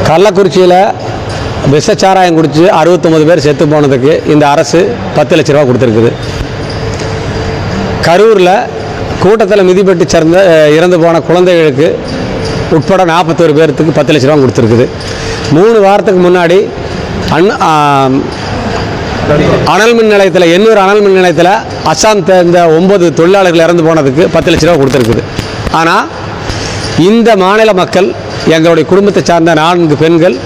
கள்ளக்குறிச்சியில் விஷச்சாராயம் குடித்து 69 பேர் செத்து போனதுக்கு இந்த அரசு 10 லட்ச ரூபா கொடுத்துருக்குது. கரூரில் கூட்டத்தில் மிதிப்பட்டு இறந்து போன குழந்தைகளுக்கு உட்பட 41 பேருக்கு 10 லட்ச ரூபா கொடுத்துருக்குது. 3 வாரத்துக்கு முன்னாடி அனல் மின் நிலையத்தில் எண்ணூர் அனல் மின் நிலையத்தில் அசாம் சேர்ந்த 9 தொழிலாளர்கள் இறந்து போனதுக்கு 10 லட்ச ரூபா கொடுத்துருக்குது. ஆனால் இந்த மாநில மக்கள் எங்களுடைய குடும்பத்தை சார்ந்த 4 பெண்கள்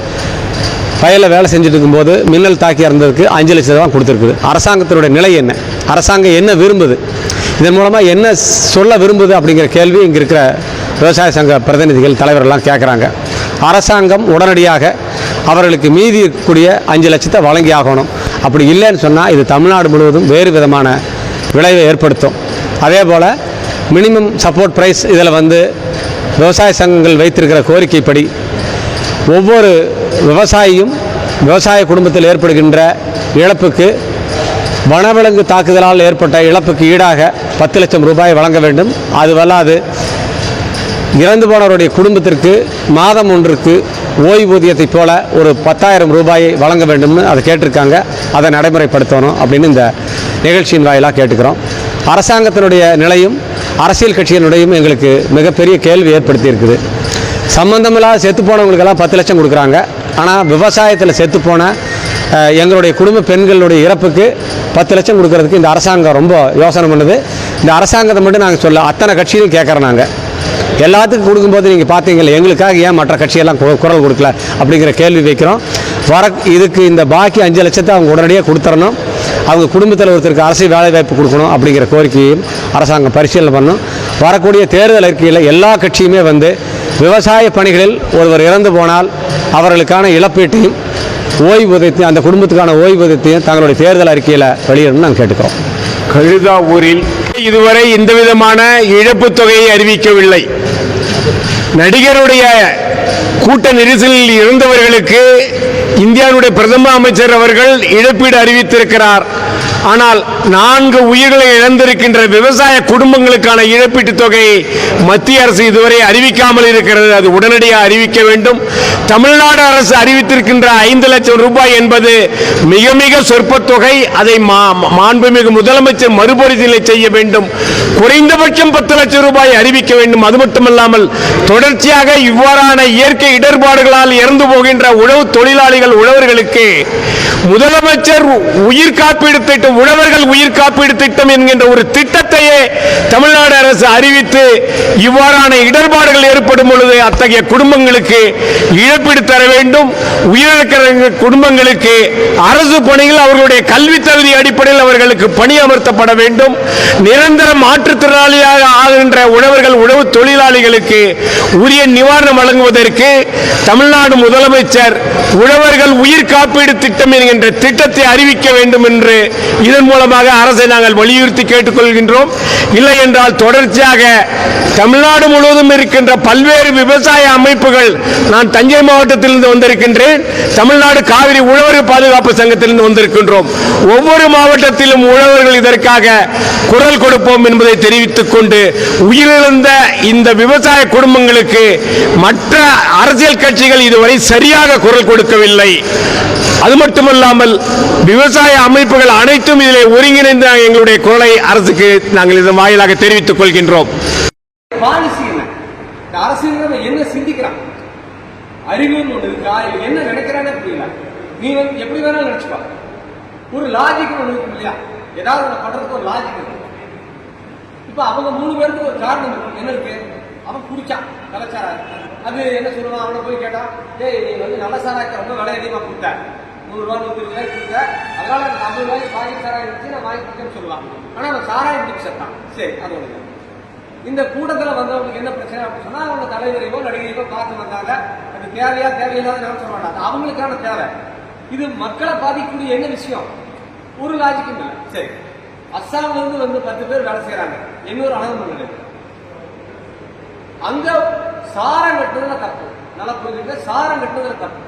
வயலில் வேலை செஞ்சுட்டு இருக்கும்போது மின்னல் தாக்கி இறந்ததுக்கு 5 லட்ச ரூபா கொடுத்துருக்குது. அரசாங்கத்தினுடைய நிலை என்ன? அரசாங்கம் என்ன விரும்புது? இதன் மூலமாக என்ன சொல்ல விரும்புது அப்படிங்கிற கேள்வி இங்கே இருக்கிற விவசாய சங்க பிரதிநிதிகள் தலைவர்கள்லாம் கேட்குறாங்க. அரசாங்கம் உடனடியாக அவர்களுக்கு மீதி இருக்கக்கூடிய 5 லட்சத்தை வழங்கி ஆகணும். அப்படி இல்லைன்னு சொன்னால் இது தமிழ்நாடு முழுவதும் வேறு விதமான விளைவை ஏற்படுத்தும். அதே போல் மினிமம் சப்போர்ட் ப்ரைஸ் இதில் விவசாய சங்கங்கள் வைத்திருக்கிற கோரிக்கைப்படி ஒவ்வொரு விவசாயியும் விவசாய குடும்பத்தில் ஏற்படுகின்ற இழப்புக்கு வனவிலங்கு தாக்குதலால் ஏற்பட்ட இழப்புக்கு ஈடாக 10 லட்சம் ரூபாய் வழங்க வேண்டும். அதுவல்லாது இறந்து போனவருடைய குடும்பத்திற்கு மாதம் ஒன்றுக்கு ஓய்வூதியத்தைப் போல ஒரு 10,000 ரூபாயை வழங்க வேண்டும்னு அதை கேட்டிருக்காங்க. அதை நடைமுறைப்படுத்தணும் அப்படின்னு இந்த நிகழ்ச்சியின் வாயிலாக கேட்டுக்கிறோம். அரசாங்கத்தினுடைய நிலையும் அரசியல் கட்சியினுடையும் எங்களுக்கு மிகப்பெரிய கேள்வி ஏற்படுத்தி இருக்குது. சம்பந்தமில்லாத செத்து போனவங்களுக்கெல்லாம் 10 லட்சம் கொடுக்குறாங்க. ஆனால் விவசாயத்தில் செத்துப்போன எங்களுடைய குடும்ப பெண்களுடைய இறப்புக்கு 10 லட்சம் கொடுக்கறதுக்கு இந்த அரசாங்கம் ரொம்ப யோசனை பண்ணுது. இந்த அரசாங்கத்தை மட்டும் நாங்கள் சொல்ல அத்தனை கட்சியிலும் கேட்குறோம். நாங்கள் எல்லாத்துக்கும் கொடுக்கும்போது நீங்கள் பார்த்தீங்களா, எங்களுக்காக ஏன் மற்ற கட்சியெல்லாம் குரல் கொடுக்கல அப்படிங்கிற கேள்வி வைக்கிறோம். இதுக்கு இந்த பாக்கி 5 லட்சத்தை அவங்க உடனடியாக கொடுத்துடணும். அவங்க குடும்பத்தில் ஒருத்தருக்கு அரசியல் வேலைவாய்ப்பு கொடுக்கணும் அப்படிங்கிற கோரிக்கையும் அரசாங்கம் பரிசீலனை பண்ணணும். வரக்கூடிய தேர்தல் அறிக்கையில் எல்லா கட்சியுமே விவசாய பணிகளில் ஒருவர் இறந்து போனால் அவர்களுக்கான இழப்பீட்டையும் ஓய்வூதியத்தையும் அந்த குடும்பத்துக்கான ஓய்வூதியத்தையும் தங்களுடைய தேர்தல் அறிக்கையில் வெளியிடணும்னு நாங்கள் கேட்டுக்கிறோம். கழுதாவூரில் இதுவரை எந்த விதமான இழப்பு தொகையை அறிவிக்கவில்லை. நடிகருடைய கூட்ட நெரிசலில் இருந்தவர்களுக்கு இந்தியாவுடைய பிரதம அமைச்சர் அவர்கள் இழப்பீடு அறிவித்திருக்கிறார். ஆனால் 4 உயிர்களை இழந்திருக்கின்ற விவசாய குடும்பங்களுக்கான இழப்பீட்டு தொகையை மத்திய அரசு இதுவரை அறிவிக்காமல் இருக்கிறது. அது உடனடியாக அறிவிக்க வேண்டும். தமிழ்நாடு அரசு அறிவித்திருக்கின்ற 5 லட்சம் ரூபாய் என்பது மிக மிக சொற்ப தொகை. அதை மாண்புமிகு முதலமைச்சர் மறுபரிசீலனை செய்ய வேண்டும். குறைந்தபட்சம் 10 லட்சம் ரூபாய் அறிவிக்க வேண்டும். அது மட்டுமல்லாமல் தொடர்ச்சியாக இவ்வாறான இயற்கை இடர்பாடுகளால் இறந்து போகின்ற உழவு தொழிலாளிகள் உழவர்களுக்கு முதலமைச்சர் உயிர் காப்பீடு திட்டம், உழவர்கள் உயிர் காப்பீடு திட்டம் என்கின்ற ஒரு திட்டத்தையே தமிழ்நாடு அரசு அறிவித்து இவ்வாறான இடர்பாடுகள் ஏற்படும் பொழுது அத்தகைய குடும்பங்களுக்கு இழப்பீடு தர வேண்டும். உயிரிழக்கிற குடும்பங்களுக்கு அரசு பணிகள் அவர்களுடைய கல்வி தகுதி அடிப்படையில் அவர்களுக்கு பணி அமர்த்தப்பட வேண்டும். நிரந்தர மாற்றுத்திறனாளியாக ஆகின்ற உழவர்கள் உழவு தொழிலாளிகளுக்கு உரிய நிவாரணம் வழங்குவதற்கு தமிழ்நாடு முதலமைச்சர் உழவர்கள் உயிர் காப்பீடு திட்டம் என்கின்ற திட்டத்தை அறிவிக்க வேண்டும் என்று இதன் மூலமாக அரசை நாங்கள் வலியுறுத்தி கேட்டுக்கொள்கின்றோம். இல்லை என்றால் தொடர்ச்சியாக தமிழ்நாடு முழுவதும் இருக்கின்ற பல்வேறு விவசாய அமைப்புகள், நான் தஞ்சை மாவட்டத்திலிருந்து வந்திருக்கின்றேன், தமிழ்நாடு காவிரி உழவர் பாதுகாப்பு சங்கத்திலிருந்து வந்திருக்கின்றோம். ஒவ்வொரு மாவட்டத்திலும் உழவர்கள் இதற்காக குரல் கொடுப்போம் என்பதை தெரிவித்துக் கொண்டு உயிரிழந்த இந்த விவசாய குடும்பங்களுக்கு மற்ற அரசியல் கட்சிகள் இதுவரை சரியாக குரல் கொடுக்கவில்லை. அது மட்டுமல்லாமல் விவசாய அமைப்புகள் அனைத்தும் இதில் ஒருங்கிணைந்த எங்களுடைய குரலை அரசுக்கு நாங்கள் இதன் வாயிலாக தெரிவித்துக் கொள்கின்றோம். என்ன சிந்திக்கிறான், அறிவுன்னு ஒன்று இருக்கா, என்ன நினைக்கிறானே புரியல. நீ எப்படி வேணாலும் நினைச்சுப்பா. ஒரு லாஜிக் ஒன்று இருக்கு இல்லையா? ஏதாவது ஒன்று பண்றதுக்கு ஒரு லாஜிக் இருக்கு. இப்ப அவங்க 3 பேருக்கு ஒரு காரணம் இருக்கு. என்ன இருக்கு? அவன் குடிச்சான் கலாச்சார. அது என்ன சொல்லுவான்? அவனை போய் கேட்டா, ஏய் நீ நல்ல சாராய்க்கு ரொம்ப விலை அதிகமா கொடுத்த, 100 ரூபா 120 ரூபாய்க்கு கொடுத்த, அதனால 50 ரூபாய்க்கு பாக்கெட் சாராயம் இருந்துச்சு, நான் வாங்கி கொடுத்தேன்னு சொல்லுவான். ஆனா அவன் சாராயம் குடிச்சு செத்தான். சரி, அது ஒண்ணு. இந்த கூட்டத்தில் வந்தவங்களுக்கு என்ன பிரச்சனை அப்படின்னு சொன்னா, அவங்க தலைவரையோ நடிகரையோ பார்த்து வந்தாங்க. அது தேவையா தேவையில்லாத நான் சொல்ல மாட்டாங்க. அவங்களுக்கான தேவை இது. மக்களை பாதிக்கக்கூடிய என்ன விஷயம்? ஒரு லாஜிக்கும் இல்லை. சரி, அஸ்ஸாம்ல இருந்து 10 பேர் வேலை செய்யறாங்க. இன்னொரு அணுகுமுறை அங்க சாரம் கட்டுறதுல தப்பு. நல்லா புரிஞ்சுக்க, சாரம் கட்டுறதுல தப்பு.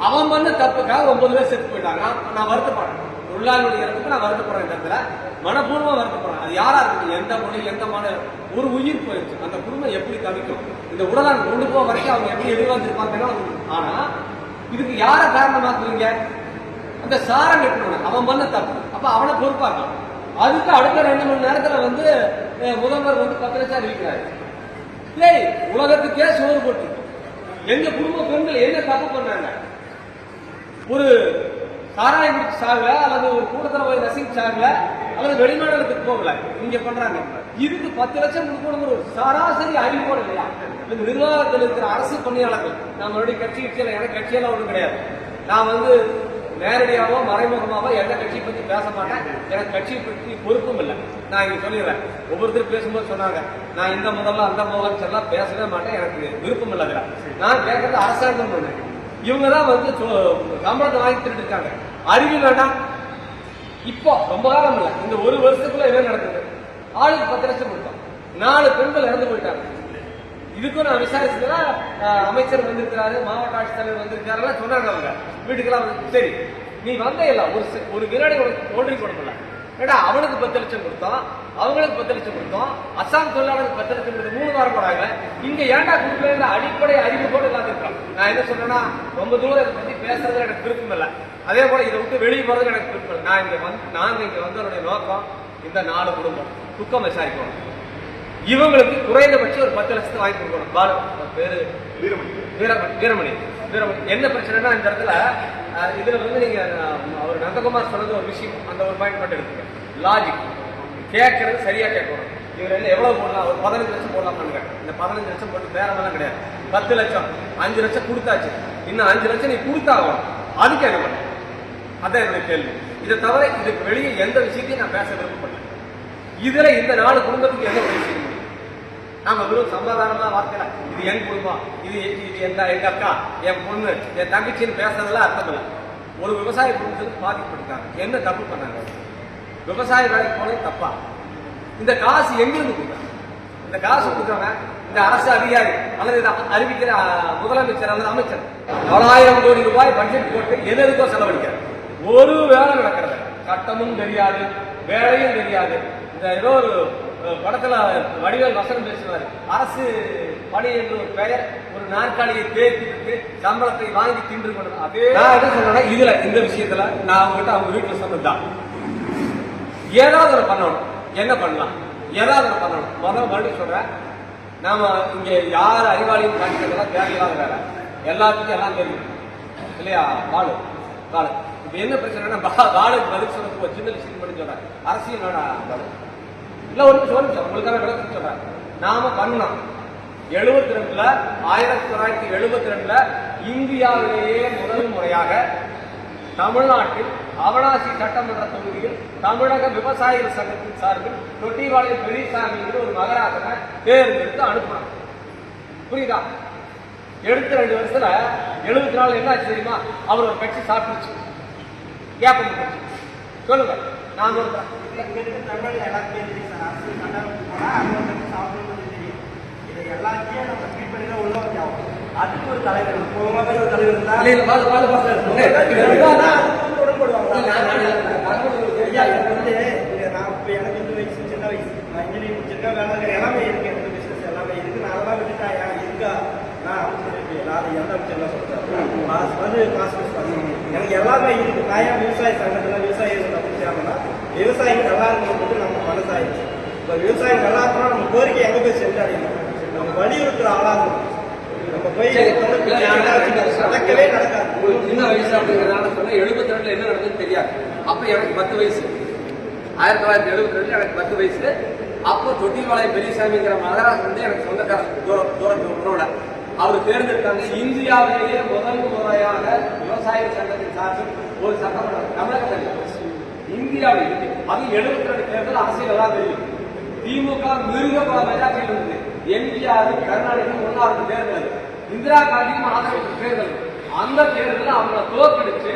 அவன் பண்ண தப்புக்காக 9 பேர் செத்து போயிட்டாங்க. நான் வருத்தப்படுறேன். தொழிலாளர்களுடைய இறப்புக்கு நான் வருத்தப்படுறேன். இந்த இடத்துல மனப்பூர்வமா வருத்தப்படுறேன். அது யாரா இருக்கு, எந்த மொழி எந்த மாநிலம், ஒரு உயிர் போயிடுச்சு. அந்த குடும்பம் எப்படி தவிக்கும், இந்த உடலை கொண்டு போக வரைக்கும் அவங்க எப்படி எதிர்பார்த்திருப்பாங்க. ஆனா இதுக்கு யார காரணமாக்குவீங்க? அந்த சாரம் கட்டணும், அவன் பண்ண தப்பு, அப்ப அவனை பொறுப்பாக்கலாம். அதுக்கு அடுத்த 2 மணி நேரத்துல வந்து முதல்வர் வந்து 10 லட்சம் அறிவிக்கிறாரு. உலகத்துக்கே சோறு போட்டு எங்க குடும்ப பெண்கள் என்ன தப்பு பண்ணாங்க? ஒரு சாராயம் குடிச்சு சாகல, அல்லது ஒரு கூட்டத்தில் போய் ரசிச்சு சாகல, அல்லது வெளிநாடுகளுக்கு போகல, இங்க பண்றாங்க. இதுக்கு 10 லட்சம் கொடுக்கணும் ஒரு சராசரி அறிவோடு இல்லையா? இந்த நிர்வாகத்தில் இருக்கிற அரசு பணியாளர்கள், நான் மறுபடியும் கட்சி எனக்கு கட்சியெல்லாம் ஒன்றும் கிடையாது. நான் வந்து நேரடியாவோ மறைமுகமாவோ எந்த கட்சியை பற்றி பேச மாட்டேன். எனக்கு கட்சியை பற்றி பொறுப்பும் இல்லை. நான் இங்க சொல்லிடுறேன். ஒவ்வொருத்தரும் பேசும்போது சொன்னாங்க, நான் இந்த முதல்ல அந்த முதல் எல்லாம் பேசவே மாட்டேன், எனக்கு விருப்பம் இல்லை. நான் கேட்கறது அரசாங்கம் ஒண்ணு. இவங்கதான் வந்து சம்பளத்தை வாங்கி திருட்டு இருக்காங்க. அறிவு வேண்டாம். இப்போ ரொம்ப காலம் இல்லை, இந்த 1 வருஷத்துக்குள்ள என்ன நடக்குது? ஆளுக்கு 10 லட்சம் கொடுத்தோம், 4 பெண்கள் இறந்து போயிட்டாங்க. இதுக்கும் நான் விசாரிச்சுன்னா அமைச்சர் வந்திருக்கிறாரு, மாவட்ட ஆட்சித்தலைவர் வந்திருக்காரு சொன்னாங்க. அவங்க வீட்டுக்கெல்லாம் வந்து சரி நீ வந்தே இல்ல, ஒரு வினாடி ஒன்றி கொடுக்கல. ஏடா அவனுக்கு 10 லட்சம் கொடுத்தோம், அவங்களுக்கு 10 லட்சம் கொடுத்தோம், அசாம் தொழிலாளருக்கு 10 லட்சம் கொடுத்து 3 வாரம் போறாங்க. இங்க ஏன்டா கொடுக்கல? அடிப்படை அறிவு கூட இல்லாதிருக்கான். நான் என்ன சொல்றேன்னா, ரொம்ப தூரம் இதை பத்தி பேசுறது எனக்கு விருப்பம் இல்லை. அதே போல இதை விட்டு வெளியே போறது எனக்கு விருப்பம் இல்லை. நாங்க இங்க வந்தவருடைய நோக்கம் இந்த 4 குடும்பம் துக்கம் விசாரிக்கணும். இவங்களுக்கு குறைந்தபட்சம் ஒரு 10 லட்சத்தை வாங்கி கொடுக்கணும். பாலு பேரு வீரமணி. என்ன பிரச்சனைனா, இந்த இடத்துல இதுல வந்து நீங்க அவர் நந்தகுமார் சொன்னது ஒரு விஷயம், அந்த ஒரு பாயிண்ட் மட்டும் எடுத்துக்க. லாஜிக் கேட்கறது சரியா கேட்கணும். இவர் என்ன எவ்வளவு போடலாம்? ஒரு 15 லட்சம் போடலாமான்னு. இந்த 15 லட்சம் போட்டு பேரமெல்லாம் கிடையாது. 10 லட்சம் 5 லட்சம் கொடுத்தாச்சு, இன்னும் 5 லட்சம் நீ கொடுத்தாகணும். அதுக்கு என்ன பண்ண? அதான் என்னுடைய கேள்வி. இதை தவிர இதுக்கு வெளியே எந்த விஷயத்தையும் நான் பேச விருப்பப்பட்டேன். இதுல இந்த 4 குடும்பத்துக்கு என்ன செய்ய முடியும்? நாம வெறும் சமாதானமா வார்த்தை இது என் குடும்பம், இது எங்க அக்கா, என் பொண்ணு, என் தங்கச்சின்னு பேசுறதெல்லாம் அர்த்தம் இல்லை. ஒரு விவசாய குடும்பத்துக்கு பாதிக்கப்பட்டாங்க. என்ன தப்பு பண்ணாங்க? விவசாய வேலைக்கு போனது தப்பா? இந்த காசு எங்கிருந்து கொடுத்தாங்க? இந்த காசு கொடுக்குறவங்க இந்த அரசு அதிகாரி அல்லது அறிவிக்கிற முதலமைச்சர் அல்லது அமைச்சர் 4,000 கோடி ரூபாய் பட்ஜெட் போட்டு எதற்கோ செலவழிக்கிறார். ஒரு வேலை நடக்கிறது, சட்டமும் தெரியாது, வேலையும் தெரியாது. இந்த ஏதோ ஒரு படத்துல வடிவேல் வசனம் பேசுவார், அரசு பணி என்று ஒரு பெயர், ஒரு நாற்காலியை தேர்த்திட்டு சம்பளத்தை வாங்கி தின்று கொண்டு. அதே நான் என்ன சொல்றேன், இதுல இந்த விஷயத்துல நான் அவங்ககிட்ட அவங்க வீட்டுல சொன்னதுதான், ஏதாவது ஒரு பண்ணணும். என்ன பண்ணலாம்? ஏதாவது ஒரு பண்ணணும். மறுபடியும் சொல்றேன், நாம இங்க யார் அறிவாளியும் காட்டிக்கிறதெல்லாம் தேவையில்லாத வேலை. எல்லாத்துக்கும் எல்லாம் தெரியும் இல்லையா? பாலு இப்ப என்ன பிரச்சனைனா, பாலுக்கு பதில் சொல்றதுக்கு ஒரு சின்ன விஷயம் பண்ணி சொல்றேன். அரசியல் வேணா பாலு இல்ல, ஒரு நிமிஷம் உங்களுக்கான விளக்கம் சொல்றேன். நாம பண்ணோம் 72ல 1972ல இந்தியாவிலேயே முதல் முறையாக தமிழ்நாட்டில் அவனாசி சட்டமன்ற தொகுதியில் தமிழக விவசாயிகள் சங்கத்தின் சார்பில் தொட்டிவாளையம் பெரியசாமி ஒரு மகராசனை தேர்ந்தெடுத்து அனுப்பினாங்க. புரியுதா? எடுத்த 2 வருஷத்துல 74 என்ன ஆச்சு தெரியுமா? அவர் ஒரு கட்சி சாப்பிட்டுச்சு. ஏப்பம் கட்சி. சொல்லுங்க. நான் ஒரு எல்லாத்தையும் நம்ம ட்ரீட் பண்ணி தான் உள்ள வச்சோம். அதுக்கு ஒரு தலைவர் எனக்கு இந்த வயசு சின்ன வயசு, நான் இன்ஜினியரிங் முடிச்சிருக்கேன், வேலை எல்லாமே இருக்கு, எனக்கு பிசினஸ் எல்லாமே இருக்கு. நான் அதெல்லாம் விட்டுட்டா இருக்கா நான் எந்த விஷயம் சொல்றேன், எனக்கு எல்லாமே இருக்கு. நான் ஏன் விவசாய சங்கத்துல விவசாயிகள் தப்பு செய்யணும்னா, விவசாயிகள் நல்லா இருக்கணும் நம்ம மனசாயிடுச்சு. இப்போ விவசாயம் நல்லா இருக்கணும், நம்ம கோரிக்கை எங்க போய் சென்றடையணும், நம்ம வலியுறுத்துற ஆளா இருக்கணும். நம்ம போய் நடக்கவே நடக்காது. சின்ன வயசு அப்படிங்கிறதால சொன்னா 72ல என்ன நடந்ததுன்னு தெரியாது. அப்ப எனக்கு 10 வயசு, 1972 எனக்கு 10 வயசு. அப்போ தொட்டிவாளையம் பெரியசாமிங்கிற மகராஜ் வந்து எனக்கு சொந்தக்காரர், தூரத்தோட அவர் தேர்ந்தெடுத்தாங்க. இந்தியாவிலேயே முதல் முறையாக விவசாய சங்கத்தின் சார்பில் ஒரு சட்டமன்றம் தமிழகத்தில் இந்தியாவில் அது 72 தேர்தல் அரசியல் எல்லாம் தெரியும். திமுக மிருக மெஜாரிட்டியில் இருந்தது. எம்ஜிஆர் கருணாநிதி 1வது தேர்தல், இந்திரா காந்தியும் ஆதரவு தேர்தல். அந்த தேர்தலில் அவங்களை தோற்கடிச்சு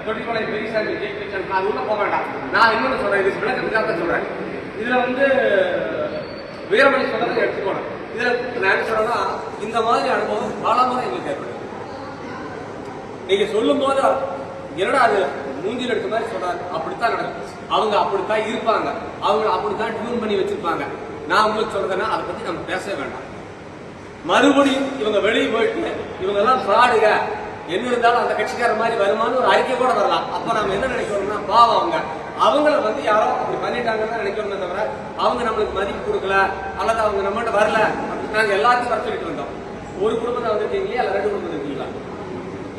தொட்டிப்பாளையம் பெரியசாமி ஜெயிச்சாங்க. அது உள்ள போக வேண்டாம். நான் இன்னொன்னு சொல்றேன், இது விளக்கத்துக்காக சொல்றேன். இதுல வந்து வீரமணி சொன்னதை எடுத்துக்கணும். இதுல நான் என்ன சொல்றேன்னா, இந்த மாதிரி அனுபவம் பல முறை எங்களுக்கு ஏற்படும். நீங்க சொல்லும் போது என்னடா அது மூஞ்சில் எடுத்த மாதிரி சொல்றாரு. அப்படித்தான் நடக்கும். அவங்க அப்படித்தான் இருப்பாங்க, அவங்க அப்படித்தான் டியூன் பண்ணி வச்சிருப்பாங்க. நான் உங்களுக்கு சொல்றேன்னா அதை பத்தி நம்ம பேசவே வேண்டாம். மறுபடியும் இவங்க வெளியே போயிட்டு இவங்க எல்லாம் ஃப்ராடுங்க, என்ன இருந்தாலும் அந்த கட்சிக்கார மாதிரி வருமானு ஒரு அறிக்கை கூட வரலாம். அப்ப நம்ம என்ன நினைக்கிறோம்னா, பாவம் அவங்கள வந்து யாரோ அப்படி பண்ணிட்டாங்கன்னு நினைக்கிறோமே தவிர அவங்க நம்மளுக்கு மதிப்பு கொடுக்கல அல்லது அவங்க நம்மகிட்ட வரல அப்படின்னு நாங்க எல்லாத்தையும் வர சொல்லிட்டு வந்தோம். ஒரு குடும்பத்தை வந்திருக்கீங்களா இல்ல 2 குடும்பம் இருக்கீங்களா?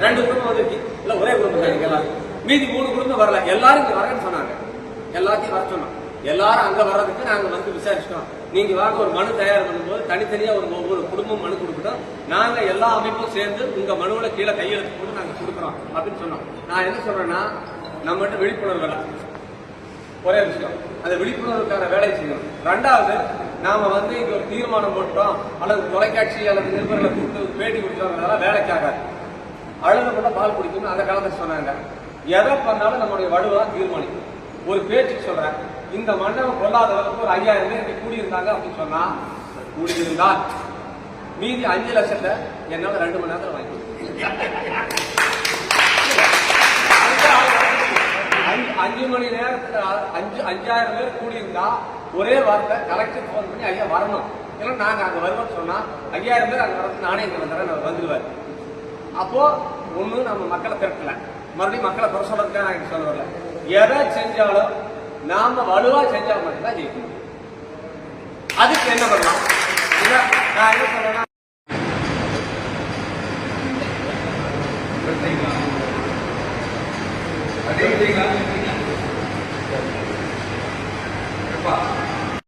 2 குடும்பம் வந்திருக்கீங்க இல்ல ஒரே குடும்பம் தான் எல்லாரும். மீதி 3 குடும்பம் வரல. எல்லாரும் இங்க வரேன்னு சொன்னாங்க. எல்லாத்தையும் வர சொன்னோம். எல்லாரும் அங்க வர்றதுக்கு நாங்க வந்து விசாரிச்சிட்டோம். நீங்க வாங்க ஒரு மனு தயார் பண்ணும்போது தனித்தனியா ஒவ்வொரு குடும்பம் மனு கொடுக்கட்டும், நாங்க எல்லா அமைப்பும் சேர்ந்து உங்க மனுவில கீழே கையெழுத்து போட்டு நாங்க கொடுக்குறோம் அப்படின்னு சொன்னோம். நான் என்ன சொல்றேன்னா, நம்மகிட்ட விழிப்புணர்வு வேலை. ஒரே விஷயம், அந்த விழிப்புணர்வுக்கான வேலை செய்யணும். 2வது, நாம வந்து இங்க ஒரு தீர்மானம் போட்டோம் அல்லது தொலைக்காட்சி அல்லது நிருபர்களை கூப்பிட்டு பேட்டி கொடுத்தோம், வேலைக்காகாது. அழுத கூட பால் குடிக்கணும்னு அந்த காலத்துல சொன்னாங்க. எதை பண்ணாலும் நம்மளுடைய வலுவதான் தீர்மானிக்கும். ஒரு பேச்சுக்கு சொல்றேன், இந்த மண்டபம் கொள்ளாதவருக்கு ஒரு 5000 பேர் இங்க கூடியிருந்தாங்க அப்படின்னு சொன்னா, கூடியிருந்தால் மீதி 5 லட்சத்தை என்னால 2 மணி நேரத்தில் வாங்கி 5 மணி நேரத்துல 5000 பேர் கூடியிருந்தா ஒரே வார்த்தை கலெக்டர் போன் பண்ணி ஐயா வரணும், ஏன்னா நாங்க அங்க வருவோம்னு சொன்னா 5000 பேர் அங்க வரது நானே இங்க வந்துடுறேன், நான் வந்துடுவேன். அப்போ ஒண்ணு நம்ம மக்களை திரட்டல, மறுபடியும் மக்களை குறை சொல்றதுக்காக நான் சொல்ல வரல. எதை செஞ்சாலும் நாம வலுவா செஞ்சா மட்டும்தான் ஜெயிக்கணும். அதுக்கு என்ன பண்ணலாம்? நான் என்ன சொல்றேன்னா